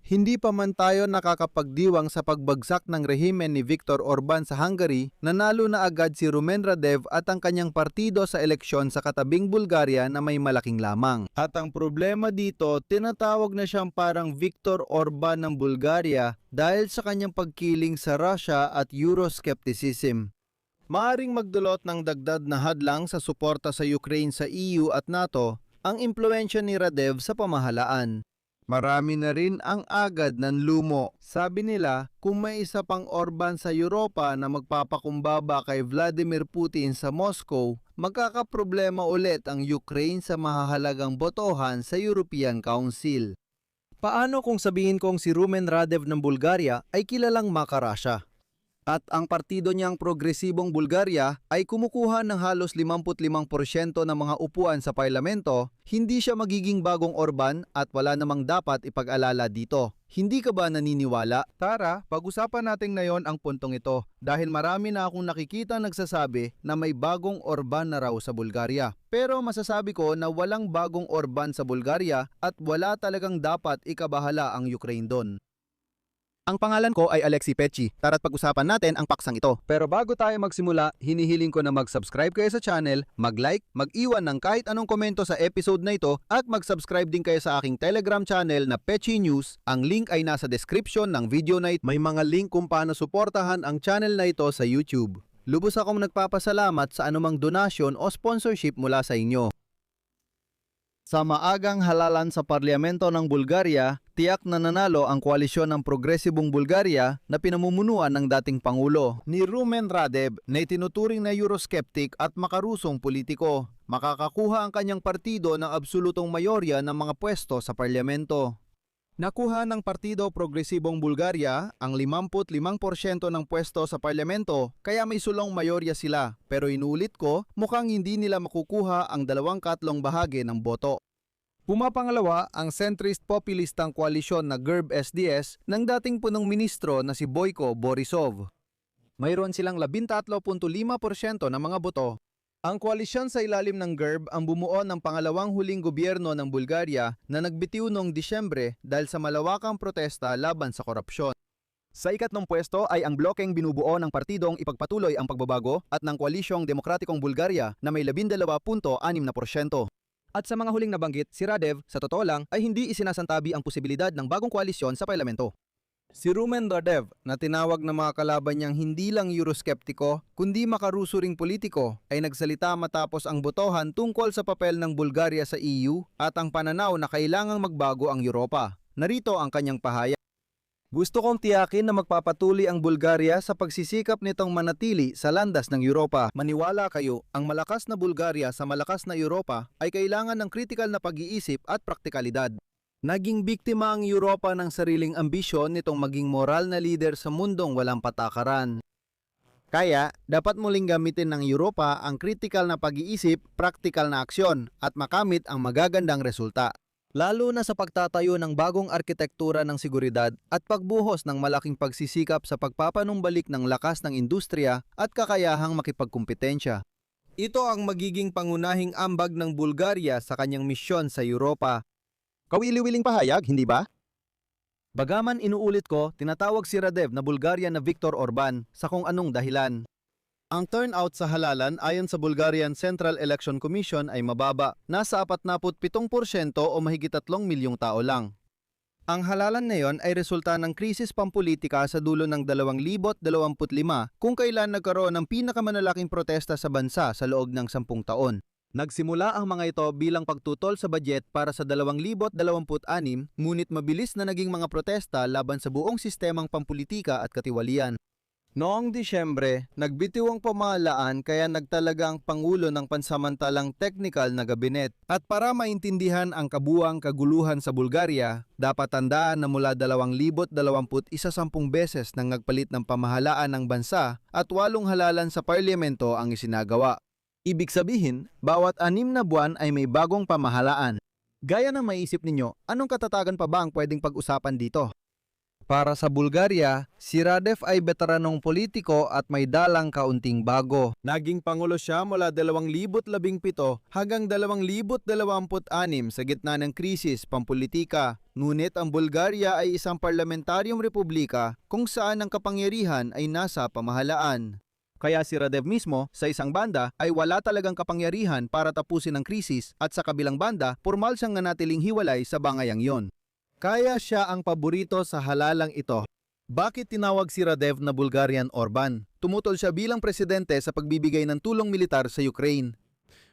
Hindi pa man tayo nakakapagdiwang sa pagbagsak ng rehimen ni Viktor Orban sa Hungary, nanalo na agad si Rumen Radev at ang kanyang partido sa eleksyon sa katabing Bulgaria na may malaking lamang. At ang problema dito, tinatawag na siyang parang Viktor Orban ng Bulgaria dahil sa kanyang pagkiling sa Russia at Euroscepticism. Maaring magdulot ng dagdag na hadlang sa suporta sa Ukraine sa EU at NATO ang impluwensya ni Radev sa pamahalaan. Marami na rin ang agad ng lumo. Sabi nila, kung may isa pang Orban sa Europa na magpapakumbaba kay Vladimir Putin sa Moscow, magkakaproblema ulit ang Ukraine sa mahahalagang botohan sa European Council. Paano kung sabihin kong si Rumen Radev ng Bulgaria ay kilalang makarasya? At ang partido niyang Progresibong Bulgaria ay kumukuha ng halos 55% ng mga upuan sa parlamento, hindi siya magiging bagong Orban at wala namang dapat ipag-alala dito. Hindi ka ba naniniwala? Tara, pag-usapan natin ngayon ang puntong ito dahil marami na akong nakikita nagsasabi na may bagong Orban na raw sa Bulgaria. Pero masasabi ko na walang bagong Orban sa Bulgaria at wala talagang dapat ikabahala ang Ukraine doon. Ang pangalan ko ay Alexi Pecci. Tara't pag-usapan natin ang paksang ito. Pero bago tayo magsimula, hinihiling ko na mag-subscribe kayo sa channel, mag-like, mag-iwan ng kahit anong komento sa episode na ito at mag-subscribe din kayo sa aking Telegram channel na Pecci News. Ang link ay nasa description ng video na ito. May mga link kung paano suportahan ang channel na ito sa YouTube. Lubos akong nagpapasalamat sa anumang donasyon o sponsorship mula sa inyo. Sa maagang halalan sa parlamento ng Bulgaria, tiyak na nanalo ang koalisyon ng Progresibong Bulgaria na pinamumunuan ng dating Pangulo ni Rumen Radev na itinuturing na Eurosceptic at makarusong politiko. Makakakuha ang kanyang partido ng absolutong mayorya ng mga pwesto sa parlamento. Nakuha ng Partido Progresibong Bulgaria ang 55% ng pwesto sa parlamento kaya may sulong mayorya sila. Pero inulit ko, mukhang hindi nila makukuha ang 2/3 bahagi ng boto. Pumapangalawa ang centrist-populistang koalisyon na GERB-SDS ng dating punong ministro na si Boyko Borisov. Mayroon silang 13.5% ng mga boto. Ang koalisyon sa ilalim ng GERB ang bumuo ng pangalawang huling gobyerno ng Bulgaria na nagbitiw noong Disyembre dahil sa malawakang protesta laban sa korupsyon. Sa ikatlong pwesto ay ang blokeng binubuo ng partidong Ipagpatuloy ang Pagbabago at ng Koalisyong Demokratikong Bulgaria na may 12.6%. At sa mga huling nabanggit, si Radev, sa totoo lang, ay hindi isinasantabi ang posibilidad ng bagong koalisyon sa parlamento. Si Rumen Radev, na tinawag ng mga kalaban niyang hindi lang Eurosceptiko, kundi makarusuring politiko, ay nagsalita matapos ang botohan tungkol sa papel ng Bulgaria sa EU at ang pananaw na kailangang magbago ang Europa. Narito ang kanyang pahayag. Gusto kong tiyakin na magpapatuloy ang Bulgaria sa pagsisikap nitong manatili sa landas ng Europa. Maniwala kayo, ang malakas na Bulgaria sa malakas na Europa ay kailangan ng kritikal na pag-iisip at praktikalidad. Naging biktima ang Europa ng sariling ambisyon nitong maging moral na leader sa mundong walang patakaran. Kaya, dapat muling gamitin ng Europa ang kritikal na pag-iisip, praktikal na aksyon at makamit ang magagandang resulta. Lalo na sa pagtatayo ng bagong arkitektura ng seguridad at pagbuhos ng malaking pagsisikap sa pagpapanumbalik ng lakas ng industriya at kakayahang makipagkumpetensya. Ito ang magiging pangunahing ambag ng Bulgaria sa kanyang misyon sa Europa. Kawili-wiling pahayag, hindi ba? Bagaman inuulit ko, tinatawag si Radev na Bulgarian na Viktor Orban sa kung anong dahilan. Ang turnout sa halalan ayon sa Bulgarian Central Election Commission ay mababa, nasa 47% o mahigit 3 milyong tao lang. Ang halalan na yon ay resulta ng krisis pampolitika sa dulo ng 2025 kung kailan nagkaroon ng pinakamalalaking protesta sa bansa sa loob ng 10 taon. Nagsimula ang mga ito bilang pagtutol sa budget para sa 2026, ngunit mabilis na naging mga protesta laban sa buong sistemang pampolitika at katiwalian. Noong Disyembre, nagbitiw ang pamahalaan kaya nagtalaga ang Pangulo ng pansamantalang technical na gabinet. At para maintindihan ang kabuuang kaguluhan sa Bulgaria, dapat tandaan na mula 2021 beses nang nagpalit ng pamahalaan ng bansa at 8 halalan sa parlamento ang isinagawa. Ibig sabihin, bawat 6 na buwan ay may bagong pamahalaan. Gaya ng maisip ninyo, anong katatagan pa ba ang pwedeng pag-usapan dito? Para sa Bulgaria, si Radev ay veteranong politiko at may dalang kaunting bago. Naging pangulo siya mula 2017 hanggang 2026 sa gitna ng krisis pampolitika. Ngunit ang Bulgaria ay isang parlamentaryong republika kung saan ang kapangyarihan ay nasa pamahalaan. Kaya si Radev mismo, sa isang banda, ay wala talagang kapangyarihan para tapusin ang krisis at sa kabilang banda, formal siyang nanatiling hiwalay sa bangayang yon. Kaya siya ang paborito sa halalang ito. Bakit tinawag si Radev na Bulgarian Orban? Tumutol siya bilang presidente sa pagbibigay ng tulong militar sa Ukraine.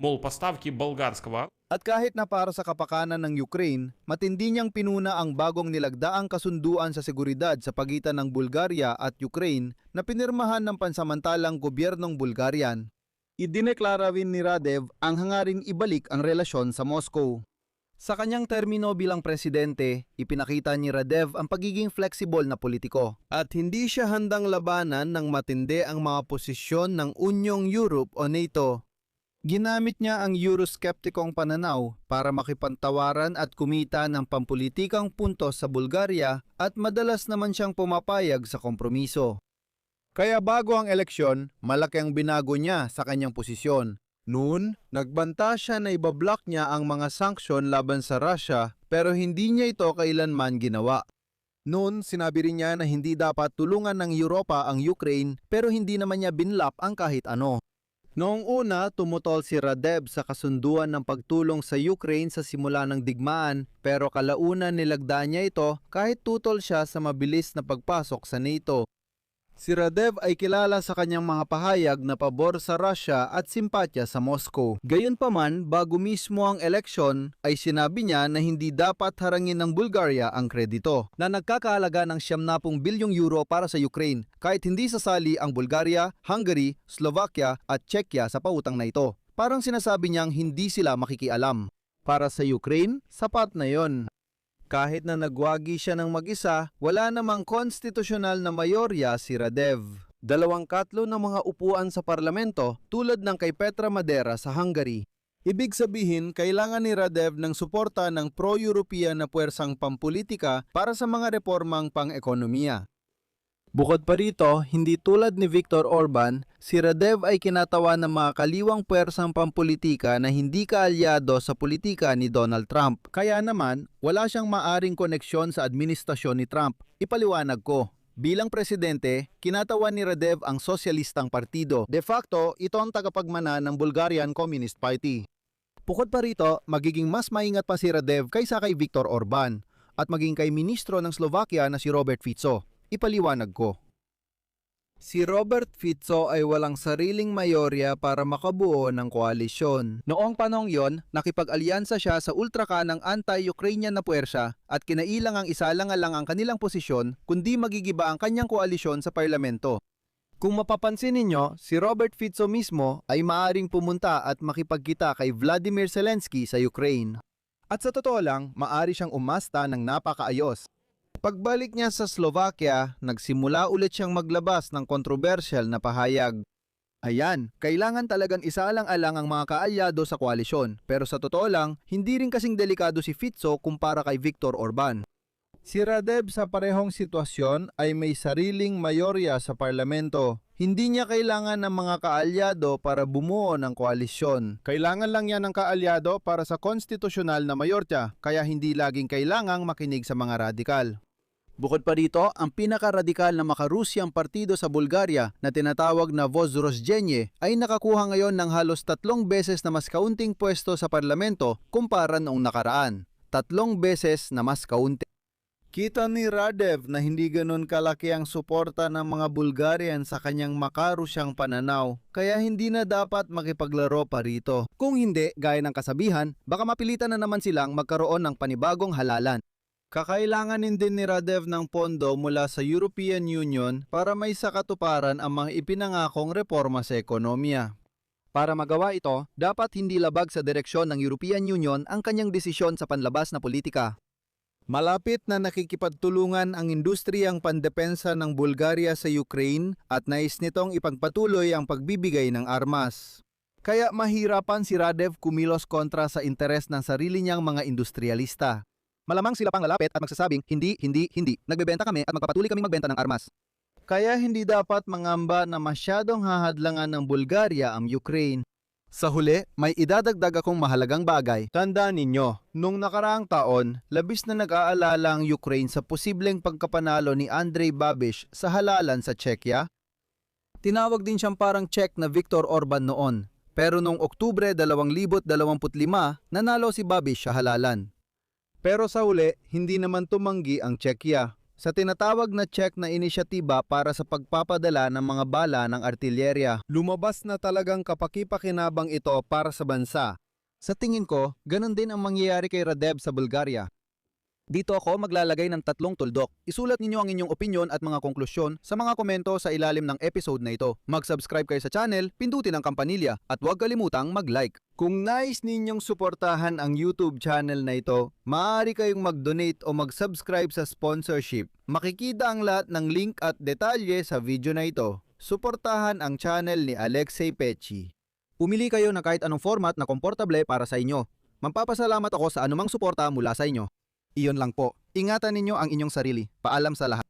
Мол, поставки болгарского. At kahit na para sa kapakanan ng Ukraine, matindi niyang pinuna ang bagong nilagdaang kasunduan sa seguridad sa pagitan ng Bulgaria at Ukraine na pinirmahan ng pansamantalang gobyernong Bulgarian. Idineklara rin ni Radev ang hangaring ibalik ang relasyon sa Moscow. Sa kanyang termino bilang presidente, ipinakita ni Radev ang pagiging flexible na politiko at hindi siya handang labanan ng matindi ang mga posisyon ng Unyong Europe o NATO. Ginamit niya ang Euroscepticong pananaw para makipantawaran at kumita ng pampulitikang puntos sa Bulgaria at madalas naman siyang pumapayag sa kompromiso. Kaya bago ang eleksyon, malaki ang binago niya sa kanyang posisyon. Noon, nagbanta siya na ibablock niya ang mga sanksyon laban sa Russia pero hindi niya ito kailanman ginawa. Noon, sinabi rin niya na hindi dapat tulungan ng Europa ang Ukraine pero hindi naman niya binlap ang kahit ano. Noong una, tumutol si Radev sa kasunduan ng pagtulong sa Ukraine sa simula ng digmaan pero kalaunan nilagda niya ito kahit tutol siya sa mabilis na pagpasok sa NATO. Si Radev ay kilala sa kanyang mga pahayag na pabor sa Russia at simpatya sa Moscow. Gayunpaman, bago mismo ang eleksyon, ay sinabi niya na hindi dapat harangin ng Bulgaria ang kredito, na nagkakahalaga ng 70 bilyong euro para sa Ukraine, kahit hindi sasali ang Bulgaria, Hungary, Slovakia at Czechia sa pautang na ito. Parang sinasabi niyang hindi sila makikialam. Para sa Ukraine, sapat na yon. Kahit na nagwagi siya ng mag-isa, wala namang konstitusyonal na mayorya si Radev. 2/3 ng mga upuan sa parlamento tulad ng kay Petra Madera sa Hungary. Ibig sabihin, kailangan ni Radev ng suporta ng pro-European na puwersang pampolitika para sa mga reformang pang-ekonomiya. Bukod pa rito, hindi tulad ni Viktor Orban, si Radev ay kinatawa ng mga kaliwang puwersang pampolitika na hindi kaalyado sa politika ni Donald Trump. Kaya naman, wala siyang maaring koneksyon sa administrasyon ni Trump. Ipaliwanag ko. Bilang presidente, kinatawan ni Radev ang sosyalistang partido. De facto, ito ang tagapagmana ng Bulgarian Communist Party. Bukod pa rito, magiging mas maingat pa si Radev kaysa kay Viktor Orban at maging kay ministro ng Slovakia na si Robert Fico. Ipaliwanag ko. Si Robert Fico ay walang sariling mayorya para makabuo ng koalisyon. Noong panahong yon, nakipag-alyansa siya sa ultrakanang anti-Ukrainian na puwersa at kinailang ang isalang-alang ang kanilang posisyon kundi magigiba ang kanyang koalisyon sa parlamento. Kung mapapansin ninyo, si Robert Fico mismo ay maaring pumunta at makipagkita kay Vladimir Zelensky sa Ukraine. At sa totoo lang, maari siyang umasta ng napakaayos. Pagbalik niya sa Slovakia, nagsimula ulit siyang maglabas ng kontrobersyal na pahayag. Ayan, kailangan talagang isaalang-alang ang mga kaalyado sa koalisyon, pero sa totoo lang, hindi rin kasing delikado si Fico kumpara kay Viktor Orban. Si Radev sa parehong sitwasyon ay may sariling mayorya sa parlamento. Hindi niya kailangan ng mga kaalyado para bumuo ng koalisyon. Kailangan lang niya ng kaalyado para sa konstitusyonal na mayorya, kaya hindi laging kailangang makinig sa mga radikal. Bukod pa dito, ang pinaka-radikal na makarusyang partido sa Bulgaria na tinatawag na Vozrozhdenie ay nakakuha ngayon ng halos 3 beses na mas kaunting pwesto sa parlamento kumpara noong nakaraan. 3 beses na mas kaunti. Kita ni Radev na hindi ganun kalaki ang suporta ng mga Bulgarian sa kanyang makarusyang pananaw, kaya hindi na dapat makipaglaro pa rito. Kung hindi, gaya ng kasabihan, baka mapilitan na naman silang magkaroon ng panibagong halalan. Kakailanganin din ni Radev ng pondo mula sa European Union para may sakatuparan ang mga ipinangakong reforma sa ekonomiya. Para magawa ito, dapat hindi labag sa direksyon ng European Union ang kanyang desisyon sa panlabas na politika. Malapit na nakikipagtulungan ang industriyang pandepensa ng Bulgaria sa Ukraine at nais nitong ipagpatuloy ang pagbibigay ng armas. Kaya mahirapan si Radev kumilos kontra sa interes ng sarili niyang mga industrialista. Malamang sila pang lalapit at magsasabing, hindi. Nagbebenta kami at magpapatuloy kaming magbenta ng armas. Kaya hindi dapat mangamba na masyadong hahadlangan ng Bulgaria ang Ukraine. Sa huli, may idadagdag akong mahalagang bagay. Tandaan ninyo, nung nakaraang taon, labis na nag-aalala ang Ukraine sa posibleng pagkapanalo ni Andrei Babiš sa halalan sa Czechia. Tinawag din siyang parang Czech na Viktor Orban noon. Pero noong Oktubre 2025, nanalo si Babiš sa halalan. Pero sa huli, hindi naman tumanggi ang Czechia sa tinatawag na Czech na inisyatiba para sa pagpapadala ng mga bala ng artilyerya. Lumabas na talagang kapaki-pakinabang ito para sa bansa. Sa tingin ko, ganun din ang mangyayari kay Radev sa Bulgaria. Dito ako maglalagay ng 3 tuldok. Isulat ninyo ang inyong opinyon at mga konklusyon sa mga komento sa ilalim ng episode na ito. Mag-subscribe kayo sa channel, pindutin ang kampanilya at huwag kalimutang mag-like. Kung nais ninyong suportahan ang YouTube channel na ito, maaari kayong mag-donate o mag-subscribe sa sponsorship. Makikita ang lahat ng link at detalye sa video na ito. Suportahan ang channel ni Alexei Pechi. Pumili kayo ng kahit anong format na komportable para sa inyo. Magpapasalamat ako sa anumang suporta mula sa inyo. Iyon lang po. Ingatan ninyo ang inyong sarili. Paalam sa lahat.